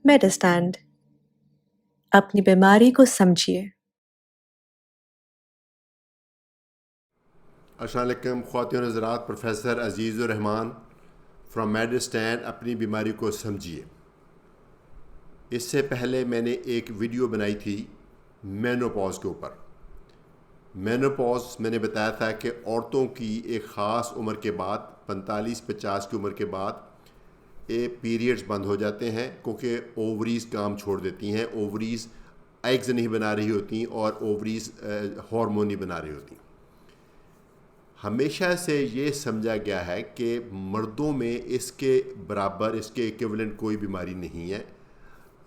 मेडिस्टैंड अपनी बीमारी को समझिए। अस्सलाम वालेकुम ख्वातीन और हज़रात, प्रोफेसर अज़ीज़ुर रहमान फ्रॉम मेडिस्टैंड अपनी बीमारी को समझिए। इससे पहले मैंने एक वीडियो बनाई थी मेनोपॉज के ऊपर। मेनोपॉज मैंने बताया था कि औरतों की एक ख़ास उम्र के बाद 45-50 की उम्र के बाद ये पीरियड्स बंद हो जाते हैं, क्योंकि ओवरीज़ काम छोड़ देती हैं। ओवरीज़ एग्स नहीं बना रही होती और ओवरीज़ हार्मोन नहीं बना रही होती। हमेशा से ये समझा गया है कि मर्दों में इसके बराबर, इसके इक्विवेलेंट कोई बीमारी नहीं है।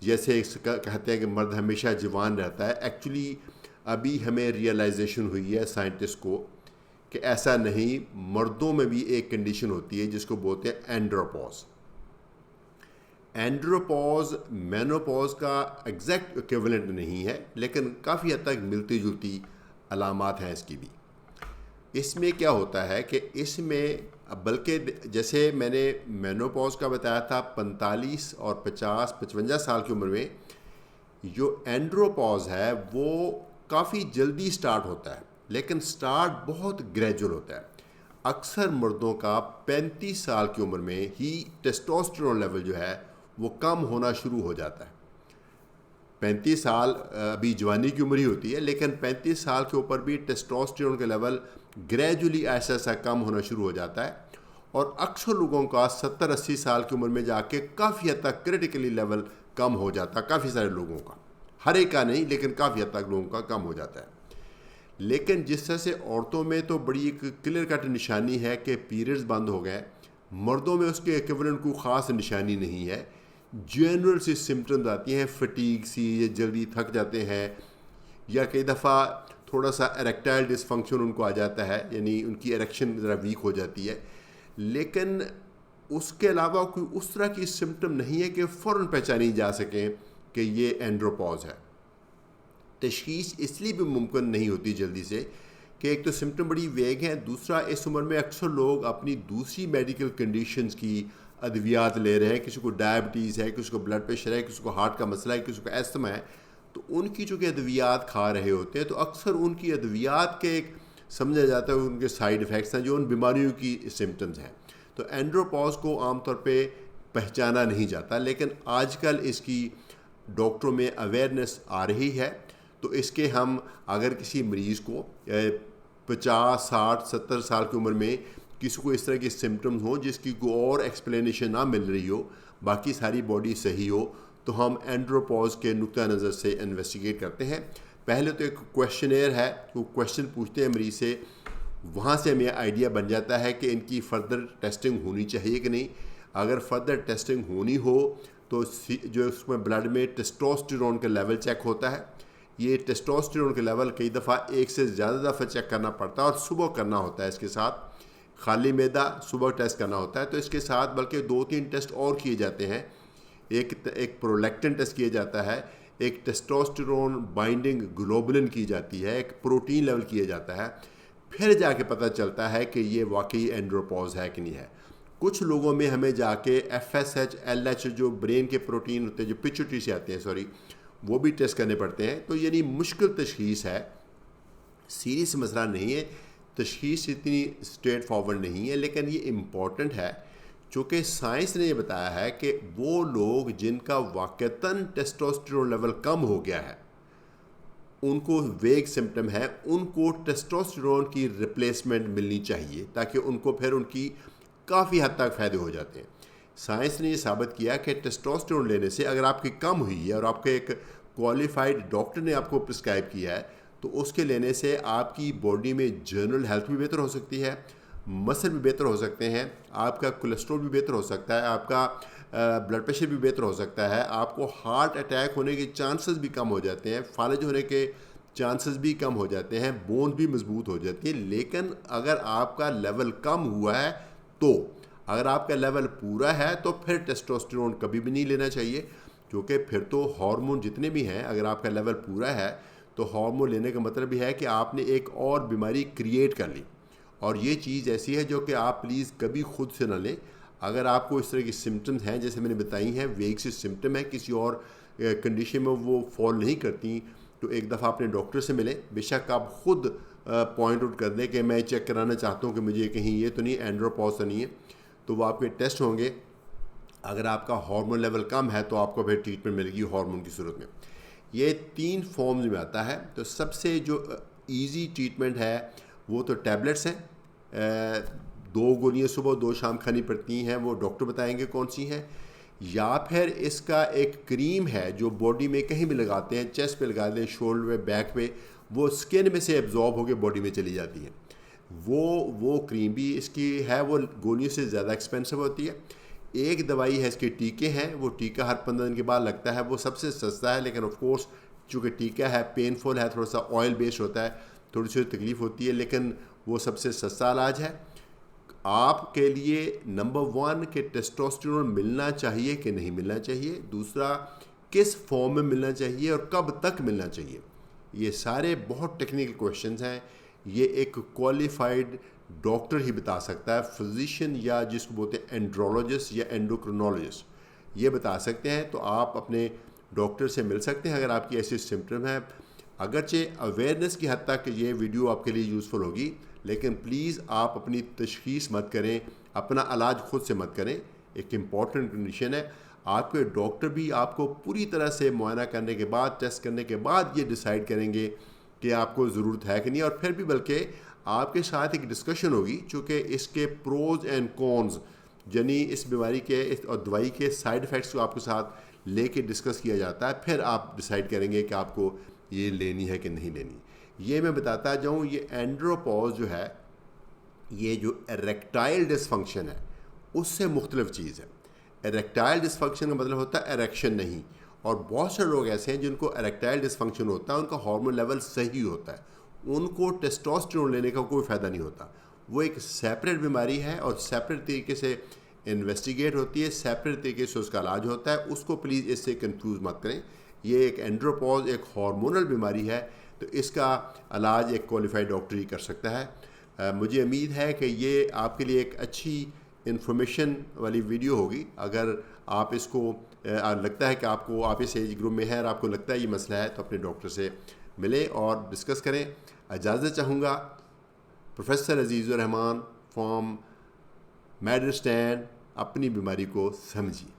जैसे इसका कहते हैं कि मर्द हमेशा जवान रहता है, एक्चुअली अभी हमें रियलाइजेशन हुई है साइंटिस्ट को कि ऐसा नहीं। मर्दों में भी एक कंडीशन होती है जिसको बोलते हैं एंड्रोपॉज। एंड्रोपॉज मेनोपॉज का एग्जैक्ट इक्विवेलेंट नहीं है, लेकिन काफ़ी हद तक मिलती जुलती अलामात हैं इसकी भी। इसमें क्या होता है कि इसमें बल्कि जैसे मैंने मेनोपॉज का बताया था 45 और 50-55 साल की उम्र में, जो एंड्रोपॉज है वो काफ़ी जल्दी स्टार्ट होता है, लेकिन स्टार्ट बहुत ग्रेजुअल होता है। अक्सर मर्दों का 35 साल की उम्र में ही टेस्टोस्टेरोन लेवल जो है वो कम होना शुरू हो जाता है। 35 साल अभी जवानी की उम्र ही होती है, लेकिन 35 साल के ऊपर भी टेस्टोस्टेरोन का लेवल ग्रेजुअली ऐसा ऐसा कम होना शुरू हो जाता है। और अक्सर लोगों का 70-80 साल की उम्र में जाके काफ़ी हद तक क्रिटिकली लेवल कम हो जाता है। काफ़ी सारे लोगों का, हर एक का नहीं, लेकिन काफ़ी हद तक लोगों का कम हो जाता है। लेकिन जिस तरह से औरतों में तो बड़ी एक क्लियर कट निशानी है कि पीरियड्स बंद हो गए, मर्दों में उसके इक्विवेलेंट कोई ख़ास निशानी नहीं है। जनरल सी सिम्टम्स आती हैं, फटीग सी, ये जल्दी थक जाते हैं, या कई दफ़ा थोड़ा सा एरेक्टाइल डिसफंक्शन उनको आ जाता है, यानी उनकी एरेक्शन ज़रा वीक हो जाती है। लेकिन उसके अलावा कोई उस तरह की सिम्टम नहीं है कि फ़ौरन पहचानी जा सकें कि ये एंड्रोपॉज है। तशख़ीस इसलिए भी मुमकिन नहीं होती जल्दी से कि एक तो सिम्टम बड़ी वेग हैं, दूसरा इस उम्र में अक्सर लोग अपनी दूसरी मेडिकल कंडीशंस की अद्वियात ले रहे हैं। किसी को डायबिटीज़ है, किसी को ब्लड प्रेशर है, किसी को हार्ट का मसला है, किसी को एस्थमा है। तो उनकी जो कि अद्वियात खा रहे होते हैं, तो अक्सर उनकी अद्वियात के एक समझा जाता है उनके साइड इफ़ेक्ट्स हैं जो उन बीमारियों की सिम्टम्स हैं। तो एंड्रोपॉज को आमतौर पे पहचाना नहीं जाता, लेकिन आजकल इसकी डॉक्टरों में अवेयरनेस आ रही है। तो इसके हम अगर किसी मरीज़ को 50-60-70 साल की उम्र में किसी को इस तरह के सिम्टम्स हो जिसकी कोई और एक्सप्लेनेशन ना मिल रही हो, बाकी सारी बॉडी सही हो, तो हम एंड्रोपॉज के नुक्ता नज़र से इन्वेस्टिगेट करते हैं। पहले तो एक क्वेश्चनेयर है, वो क्वेश्चन पूछते हैं मरीज़ से, वहाँ से हमें आइडिया बन जाता है कि इनकी फ़र्दर टेस्टिंग होनी चाहिए कि नहीं। अगर फ़र्दर टेस्टिंग होनी हो तो जो उसमें ब्लड में टेस्टोस्टेरोन का लेवल चेक होता है। ये टेस्टोस्टेरोन के लेवल कई दफ़ा एक से ज़्यादा दफ़ा चेक करना पड़ता है और सुबह करना होता है। इसके साथ खाली मैदा सुबह टेस्ट करना होता है। तो इसके साथ बल्कि 2-3 टेस्ट और किए जाते हैं। एक प्रोलैक्टिन टेस्ट किया जाता है, एक टेस्टोस्टेरोन बाइंडिंग ग्लोबुलिन की जाती है, एक प्रोटीन लेवल किया जाता है। फिर जाके पता चलता है कि ये वाकई एंड्रोपॉज है कि नहीं है। कुछ लोगों में हमें जाके FSH, LH जो ब्रेन के प्रोटीन होते हैं, जो पिट्यूटरी से आते हैं, वो भी टेस्ट करने पड़ते हैं। तो यानी मुश्किल तशख़ीस है, सीरियस मसला नहीं है, तशख़ीस इतनी स्ट्रेट फॉरवर्ड नहीं है, लेकिन ये इम्पॉर्टेंट है चूँकि साइंस ने ये बताया है कि वो लोग जिनका वाक़तन टेस्टोस्टेरोन लेवल कम हो गया है, उनको वेग सिम्टम है, उनको टेस्टोस्टेरोन की रिप्लेसमेंट मिलनी चाहिए, ताकि उनको फिर उनकी काफ़ी हद तक फ़ायदे हो जाते हैं। साइंस ने ये साबित किया कि टेस्टोस्टेरोन लेने से अगर आपकी कम हुई है और आपके एक क्वालिफाइड डॉक्टर ने आपको प्रिस्क्राइब किया है, तो उसके लेने से आपकी बॉडी में जनरल हेल्थ भी बेहतर हो सकती है, मसल भी बेहतर हो सकते हैं, आपका कोलेस्ट्रॉल भी बेहतर हो सकता है, आपका ब्लड प्रेशर भी बेहतर हो सकता है, आपको हार्ट अटैक होने के चांसेस भी कम हो जाते हैं, फालिज होने के चांसेस भी कम हो जाते हैं, बोन भी मजबूत हो जाती है। लेकिन अगर आपका लेवल कम हुआ है तो, अगर आपका लेवल पूरा है तो फिर टेस्टोस्टेरोन कभी भी नहीं लेना चाहिए, क्योंकि फिर तो हार्मोन जितने भी हैं, अगर आपका लेवल पूरा है तो हार्मोन लेने का मतलब यह है कि आपने एक और बीमारी क्रिएट कर ली। और ये चीज़ ऐसी है जो कि आप प्लीज़ कभी खुद से ना लें। اگر آپ کو اس طرح کی سمٹمز ہیں جیسے میں نے بتائی ہیں، ویگ سے سمٹم ہے، کسی اور کنڈیشن میں وہ فال نہیں کرتی، تو ایک دفعہ اپنے ڈاکٹر سے ملیں. بے شک آپ خود پوائنٹ آؤٹ کر دیں کہ میں چیک کرانا چاہتا ہوں کہ مجھے کہیں یہ تو نہیں اینڈروپوز تو نہیں ہے، تو وہ آپ کے ٹیسٹ ہوں گے. اگر آپ کا ہارمون لیول کم ہے تو آپ کو پھر ٹریٹمنٹ ملے گی ہارمون کی صورت میں. یہ 3 فارمز میں آتا ہے. تو سب سے جو ایزی ٹریٹمنٹ ہے وہ تو ٹیبلٹس ہیں. 2 گولیاں صبح 2 شام کھانی پڑتی ہیں، وہ ڈاکٹر بتائیں گے کون سی ہیں. یا پھر اس کا ایک کریم ہے جو باڈی میں کہیں بھی لگاتے ہیں، چیسٹ پہ لگاتے ہیں، شولڈر پہ، بیک پہ، وہ اسکن میں سے ایبزارب ہو کے باڈی میں چلی جاتی ہے. وہ کریم بھی اس کی ہے، وہ گولیوں سے زیادہ ایکسپینسو ہوتی ہے. ایک دوائی ہے، اس کے ٹیکے ہیں، وہ ٹیکہ ہر 15 دن کے بعد لگتا ہے، وہ سب سے سستا ہے. لیکن آف کورس چونکہ ٹیکہ ہے پین فل ہے، تھوڑا سا آئل بیسڈ ہوتا ہے، تھوڑی سی تکلیف ہوتی ہے، لیکن وہ سب سے سستا علاج ہے. آپ کے لیے نمبر 1 کہ ٹیسٹوسٹیرون ملنا چاہیے کہ نہیں ملنا چاہیے. دوسرا، کس فارم میں ملنا چاہیے اور کب تک ملنا چاہیے. یہ سارے بہت ٹیکنیکل کویشچنز ہیں. یہ ایک کوالیفائڈ ڈاکٹر ہی بتا سکتا ہے، فزیشین یا جس کو بولتے ہیں اینڈرولوجسٹ یا اینڈوکرینولوجسٹ، یہ بتا سکتے ہیں. تو آپ اپنے ڈاکٹر سے مل سکتے ہیں اگر آپ کی ایسی سمٹم ہے. اگرچہ اویئرنیس کی حد تک یہ ویڈیو آپ کے لیے یوزفل ہوگی، لیکن پلیز آپ اپنی تشخیص مت کریں، اپنا علاج خود سے مت کریں. ایک امپورٹنٹ کنڈیشن ہے. آپ کے ڈاکٹر بھی آپ کو پوری طرح سے معائنہ کرنے کے بعد، ٹیسٹ کرنے کے بعد یہ ڈیسائیڈ کریں گے کہ آپ کو ضرورت ہے کہ نہیں. اور پھر بھی بلکہ آپ کے ساتھ ایک ڈسکشن ہوگی، چونکہ اس کے پروز اینڈ کونز، یعنی اس بیماری کے اور دوائی کے سائیڈ ایفیکٹس کو آپ کے ساتھ لے کے ڈسکس کیا جاتا ہے. پھر آپ ڈیسائیڈ کریں گے کہ آپ کو یہ لینی ہے کہ نہیں لینی. یہ میں بتاتا جاؤں، یہ اینڈروپوز جو ہے، یہ جو اریکٹائل ڈس فنکشن ہے اس سے مختلف چیز ہے. اریکٹائل ڈس فنکشن کا مطلب ہوتا ہے اریکشن نہیں. اور بہت سے لوگ ایسے ہیں جن کو اریکٹائل ڈس فنکشن ہوتا ہے، ان کا ہارمون لیول صحیح ہوتا ہے، ان کو ٹیسٹوسٹیرون لینے کا کوئی فائدہ نہیں ہوتا. وہ ایک سیپریٹ بیماری ہے اور سیپریٹ طریقے سے انویسٹیگیٹ ہوتی ہے، سیپریٹ طریقے سے اس کا علاج ہوتا ہے. اس کو پلیز اس سے کنفیوز مت کریں. یہ ایک اینڈروپوز ایک ہارمونل بیماری ہے، تو اس کا علاج ایک کوالیفائڈ ڈاکٹر ہی کر سکتا ہے. مجھے امید ہے کہ یہ آپ کے لیے ایک اچھی انفارمیشن والی ویڈیو ہوگی. اگر آپ اس کو لگتا ہے کہ آپ اس ایج گروپ میں ہیں اور آپ کو لگتا ہے یہ مسئلہ ہے، تو اپنے ڈاکٹر سے ملیں اور ڈسکس کریں. اجازت چاہوں گا. Professor Aziz Rahman from میڈرسٹین. اپنی بیماری کو سمجھیے.